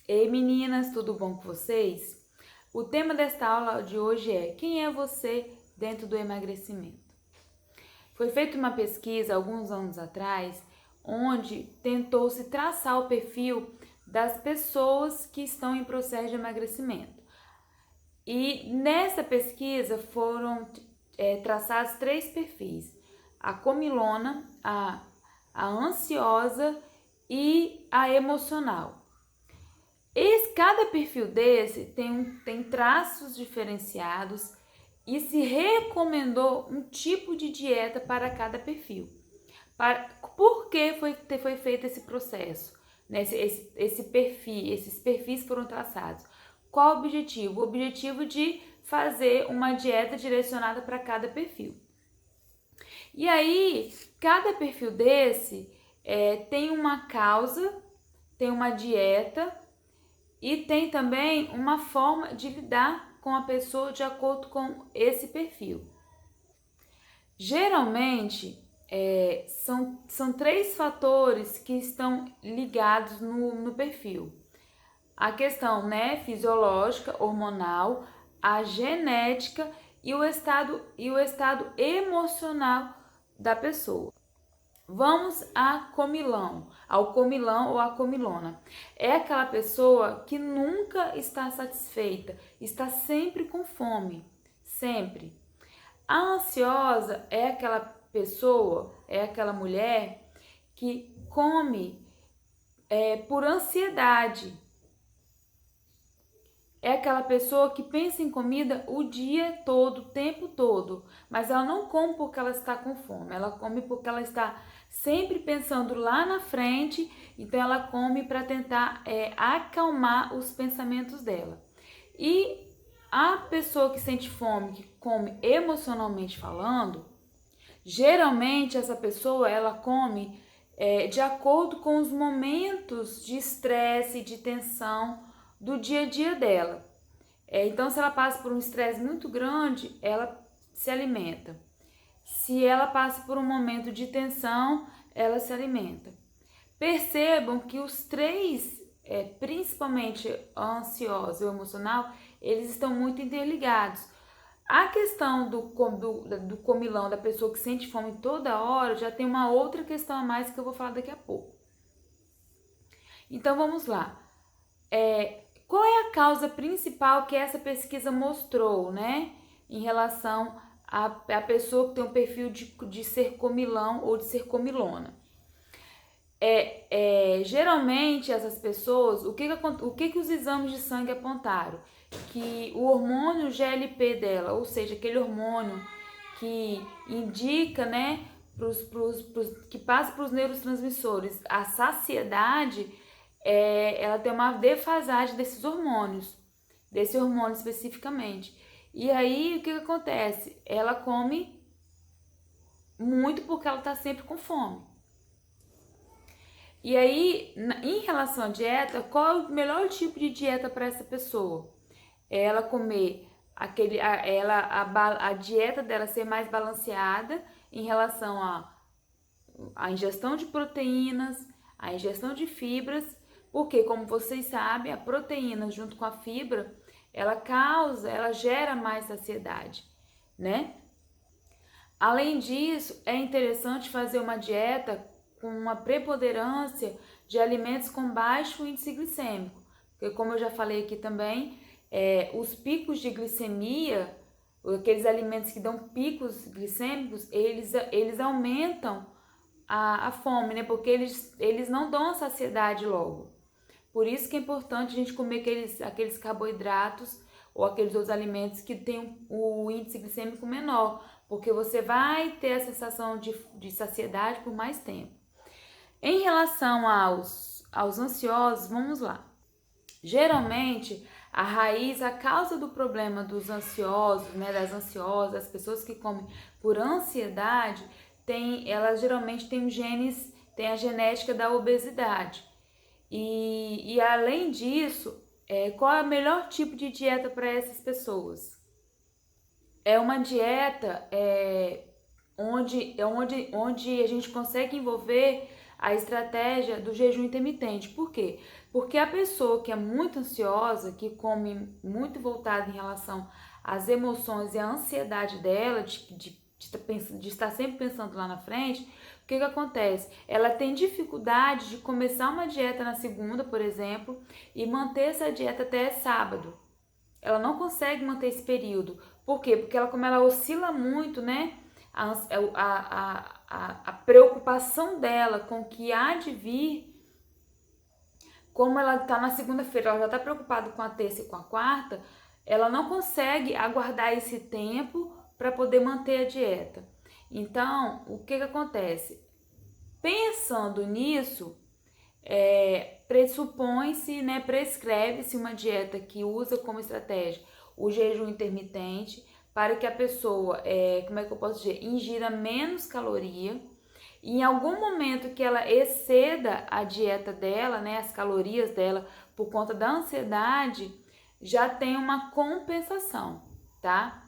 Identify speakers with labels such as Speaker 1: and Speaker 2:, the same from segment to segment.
Speaker 1: Ei meninas, tudo bom com vocês? O tema desta aula de hoje é: quem é você dentro do emagrecimento? Foi feita uma pesquisa alguns anos atrás, onde tentou-se traçar o perfil das pessoas que estão em processo de emagrecimento. E nessa pesquisa foram traçados 3 perfis: a comilona, a ansiosa e a emocional. Cada perfil desse tem traços diferenciados e se recomendou um tipo de dieta para cada perfil. Por que foi feito esse processo? Esses perfis foram traçados. Qual o objetivo? O objetivo de fazer uma dieta direcionada para cada perfil. E aí, cada perfil desse tem uma causa, tem uma dieta e tem também uma forma de lidar com a pessoa de acordo com esse perfil. Geralmente, são 3 fatores que estão ligados no perfil. A questão fisiológica, hormonal, a genética e o estado emocional da pessoa. Vamos ao comilão ou à comilona. É aquela pessoa que nunca está satisfeita, está sempre com fome, sempre. A ansiosa é aquela pessoa, é aquela mulher que come por ansiedade. É aquela pessoa que pensa em comida o dia todo, o tempo todo, mas ela não come porque ela está com fome, ela come porque ela está sempre pensando lá na frente, então ela come para tentar acalmar os pensamentos dela. E a pessoa que sente fome, que come emocionalmente falando, geralmente essa pessoa ela come de acordo com os momentos de estresse e de tensão do dia a dia dela. Então, se ela passa por um estresse muito grande, ela se alimenta. Se ela passa por um momento de tensão, ela se alimenta. Percebam que os 3, principalmente a ansiosa e o emocional, eles estão muito interligados. A questão do comilão, da pessoa que sente fome toda hora, já tem uma outra questão a mais que eu vou falar daqui a pouco. Então, vamos lá. Qual é a causa principal que essa pesquisa mostrou, em relação à pessoa que tem um perfil de ser comilão ou de ser comilona? Geralmente essas pessoas, o que os exames de sangue apontaram? Que o hormônio GLP dela, ou seja, aquele hormônio que indica, que passa para os neurotransmissores a saciedade, ela tem uma defasagem desses hormônios, desse hormônio especificamente. E aí o que acontece? Ela come muito porque ela está sempre com fome. E aí, em relação à dieta, qual é o melhor tipo de dieta para essa pessoa? Ela comer a dieta dela ser mais balanceada em relação à ingestão de proteínas, à ingestão de fibras, porque, como vocês sabem, a proteína junto com a fibra, ela gera mais saciedade, Além disso, é interessante fazer uma dieta com uma preponderância de alimentos com baixo índice glicêmico, porque, como eu já falei aqui também, os picos de glicemia, aqueles alimentos que dão picos glicêmicos, eles aumentam a fome, porque eles não dão a saciedade logo. Por isso que é importante a gente comer aqueles carboidratos ou aqueles outros alimentos que têm o índice glicêmico menor, porque você vai ter a sensação de saciedade por mais tempo. Em relação aos ansiosos, vamos lá. Geralmente, a causa do problema dos ansiosos, das ansiosas, das pessoas que comem por ansiedade, elas geralmente têm a genética da obesidade. E além disso, qual é o melhor tipo de dieta para essas pessoas? É uma dieta onde a gente consegue envolver a estratégia do jejum intermitente. Por quê? Porque a pessoa que é muito ansiosa, que come muito voltada em relação às emoções e à ansiedade dela, de estar sempre pensando lá na frente, o que acontece? Ela tem dificuldade de começar uma dieta na segunda, por exemplo, e manter essa dieta até sábado. Ela não consegue manter esse período. Por quê? Porque como ela oscila muito, né? A preocupação dela com o que há de vir, como ela está na segunda-feira, ela já está preocupada com a terça e com a quarta, ela não consegue aguardar esse tempo para poder manter a dieta. Então, o que acontece? Pensando nisso, pressupõe-se, né, prescreve-se uma dieta que usa como estratégia o jejum intermitente para que a pessoa, como é que eu posso dizer, ingira menos caloria. E em algum momento que ela exceda a dieta dela, né, as calorias dela, por conta da ansiedade, já tem uma compensação, tá?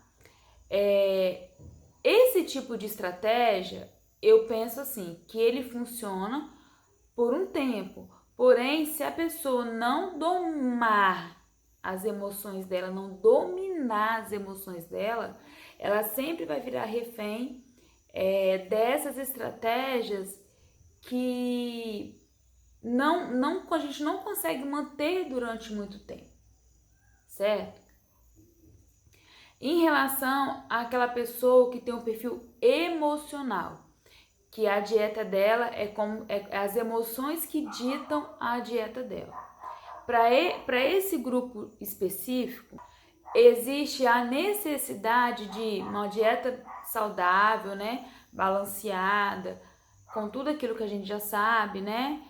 Speaker 1: Esse tipo de estratégia, eu penso assim, que ele funciona por um tempo. Porém, se a pessoa não domar as emoções dela, não dominar as emoções dela, ela sempre vai virar refém dessas estratégias que a gente não consegue manter durante muito tempo, certo? Em relação àquela pessoa que tem um perfil emocional, que a dieta dela é as emoções que ditam a dieta dela. Para esse grupo específico, existe a necessidade de uma dieta saudável, né, balanceada, com tudo aquilo que a gente já sabe, né,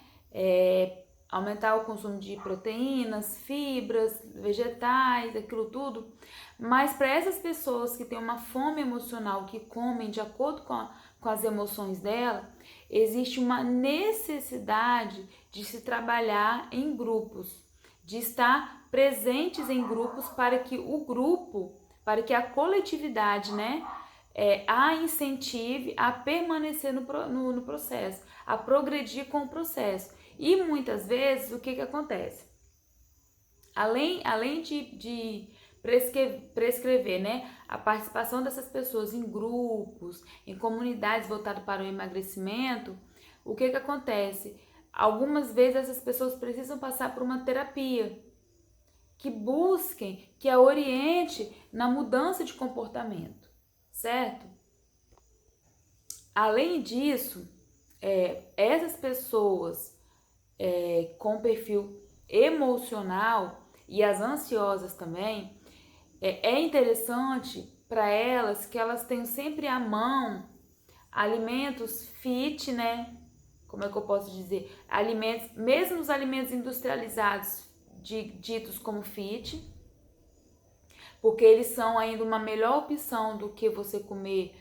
Speaker 1: aumentar o consumo de proteínas, fibras, vegetais, aquilo tudo. Mas para essas pessoas que têm uma fome emocional, que comem de acordo com as emoções dela, existe uma necessidade de se trabalhar em grupos, de estar presentes em grupos para que o grupo, para que a coletividade, né, a incentive a permanecer no processo, a progredir com o processo. E muitas vezes, o que acontece? Além de prescrever, né, a participação dessas pessoas em grupos, em comunidades voltadas para o emagrecimento, o que acontece? Algumas vezes essas pessoas precisam passar por uma terapia que busquem, que a oriente na mudança de comportamento, certo? Além disso, essas pessoas com perfil emocional e as ansiosas também, é interessante para elas que elas tenham sempre à mão alimentos fit, né? Como é que eu posso dizer? Alimentos, mesmo os alimentos industrializados, ditos como fit, porque eles são ainda uma melhor opção do que você comer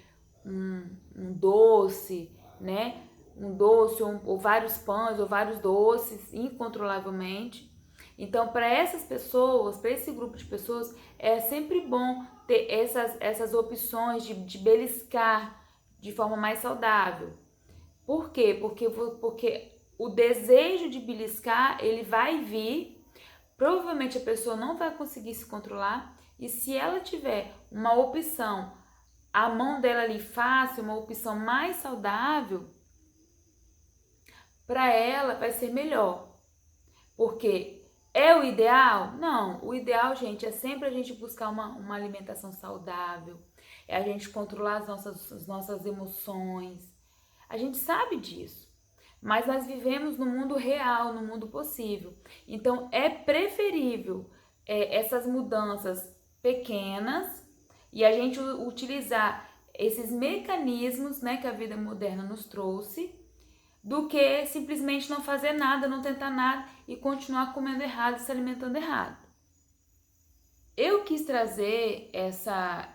Speaker 1: um doce, né? Um doce ou vários pães ou vários doces incontrolavelmente. Então, para essas pessoas, para esse grupo de pessoas, é sempre bom ter essas opções de beliscar de forma mais saudável. Por quê? Porque o desejo de beliscar, ele vai vir, provavelmente a pessoa não vai conseguir se controlar, e se ela tiver uma opção, a mão dela ali fácil, uma opção mais saudável, para ela vai ser melhor. Porque é o ideal? Não, o ideal, gente, é sempre a gente buscar uma alimentação saudável, é a gente controlar as nossas emoções. A gente sabe disso, mas nós vivemos no mundo real, no mundo possível. Então, é preferível essas mudanças pequenas e a gente utilizar esses mecanismos, né, que a vida moderna nos trouxe, do que simplesmente não fazer nada, não tentar nada e continuar comendo errado e se alimentando errado. Eu quis trazer essa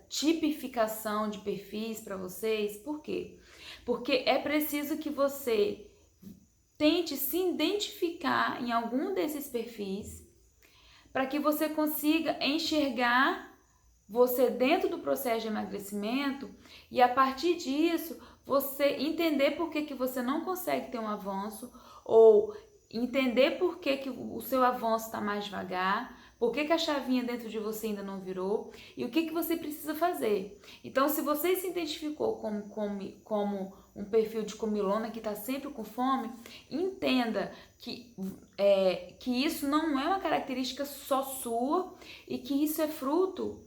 Speaker 1: tipificação de perfis para vocês, por quê? Porque é preciso que você tente se identificar em algum desses perfis para que você consiga enxergar você dentro do processo de emagrecimento e a partir disso você entender por que você não consegue ter um avanço ou entender por que o seu avanço está mais devagar, por que a chavinha dentro de você ainda não virou e o que você precisa fazer. Então, se você se identificou como um perfil de comilona que está sempre com fome, entenda que isso não é uma característica só sua e que isso é fruto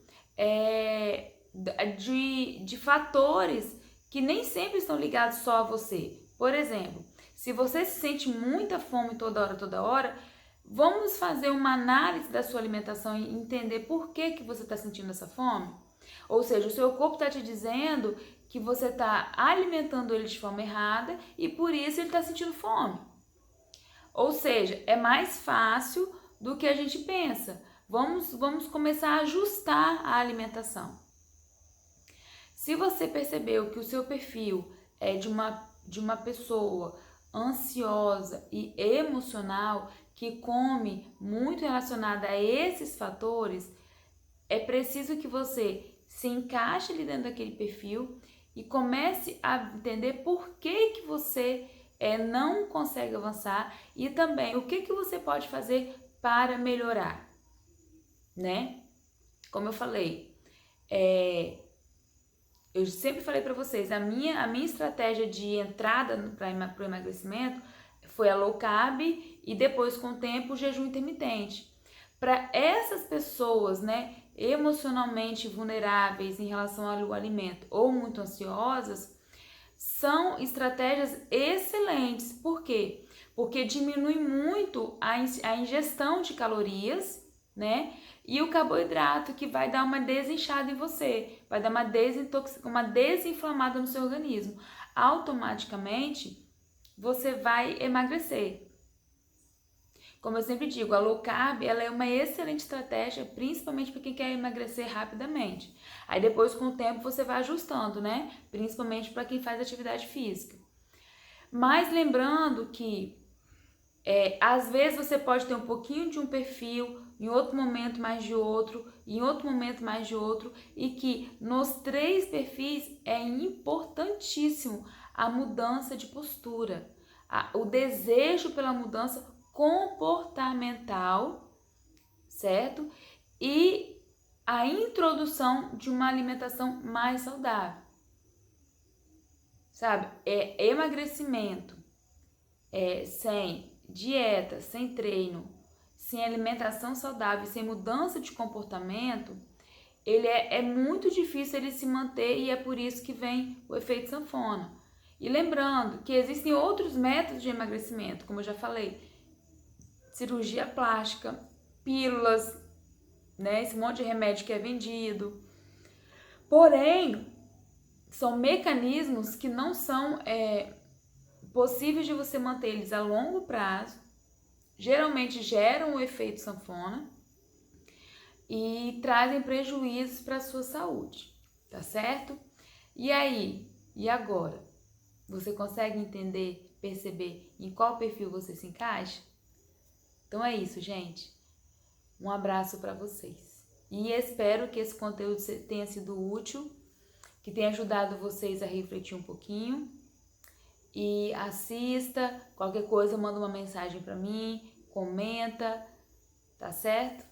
Speaker 1: de fatores que nem sempre estão ligados só a você. Por exemplo, se você se sente muita fome toda hora, vamos fazer uma análise da sua alimentação e entender por que você está sentindo essa fome? Ou seja, o seu corpo está te dizendo que você está alimentando ele de forma errada e por isso ele está sentindo fome. Ou seja, é mais fácil do que a gente pensa. Vamos começar a ajustar a alimentação. Se você percebeu que o seu perfil é de uma pessoa ansiosa e emocional, que come muito relacionada a esses fatores, é preciso que você se encaixe ali dentro daquele perfil e comece a entender por que você não consegue avançar e também o que você pode fazer para melhorar, né? Como eu falei, eu sempre falei para vocês, a minha estratégia de entrada para o emagrecimento foi a low carb e depois, com o tempo, o jejum intermitente. Para essas pessoas, né, emocionalmente vulneráveis em relação ao alimento ou muito ansiosas, são estratégias excelentes. Por quê? Porque diminui muito a ingestão de calorias, né? E o carboidrato, que vai dar uma desinchada em você, vai dar uma desinflamada no seu organismo. Automaticamente, você vai emagrecer. Como eu sempre digo, a low carb ela é uma excelente estratégia, principalmente para quem quer emagrecer rapidamente. Aí depois, com o tempo, você vai ajustando, né? Principalmente para quem faz atividade física. Mas lembrando que às vezes você pode ter um pouquinho de um perfil, em outro momento mais de outro, em outro momento mais de outro, e que nos 3 perfis é importantíssimo a mudança de postura, o desejo pela mudança comportamental, certo? E a introdução de uma alimentação mais saudável, sabe? Emagrecimento sem dieta, sem treino, sem alimentação saudável, sem mudança de comportamento, ele é muito difícil ele se manter e é por isso que vem o efeito sanfona. E lembrando que existem outros métodos de emagrecimento, como eu já falei, cirurgia plástica, pílulas, né, esse monte de remédio que é vendido. Porém, são mecanismos que não são possíveis de você manter eles a longo prazo, geralmente geram o efeito sanfona e trazem prejuízos para a sua saúde, tá certo? E aí, e agora? Você consegue entender, perceber em qual perfil você se encaixa? Então é isso, gente. Um abraço para vocês. E espero que esse conteúdo tenha sido útil, que tenha ajudado vocês a refletir um pouquinho. E assista, qualquer coisa, manda uma mensagem para mim, comenta, tá certo?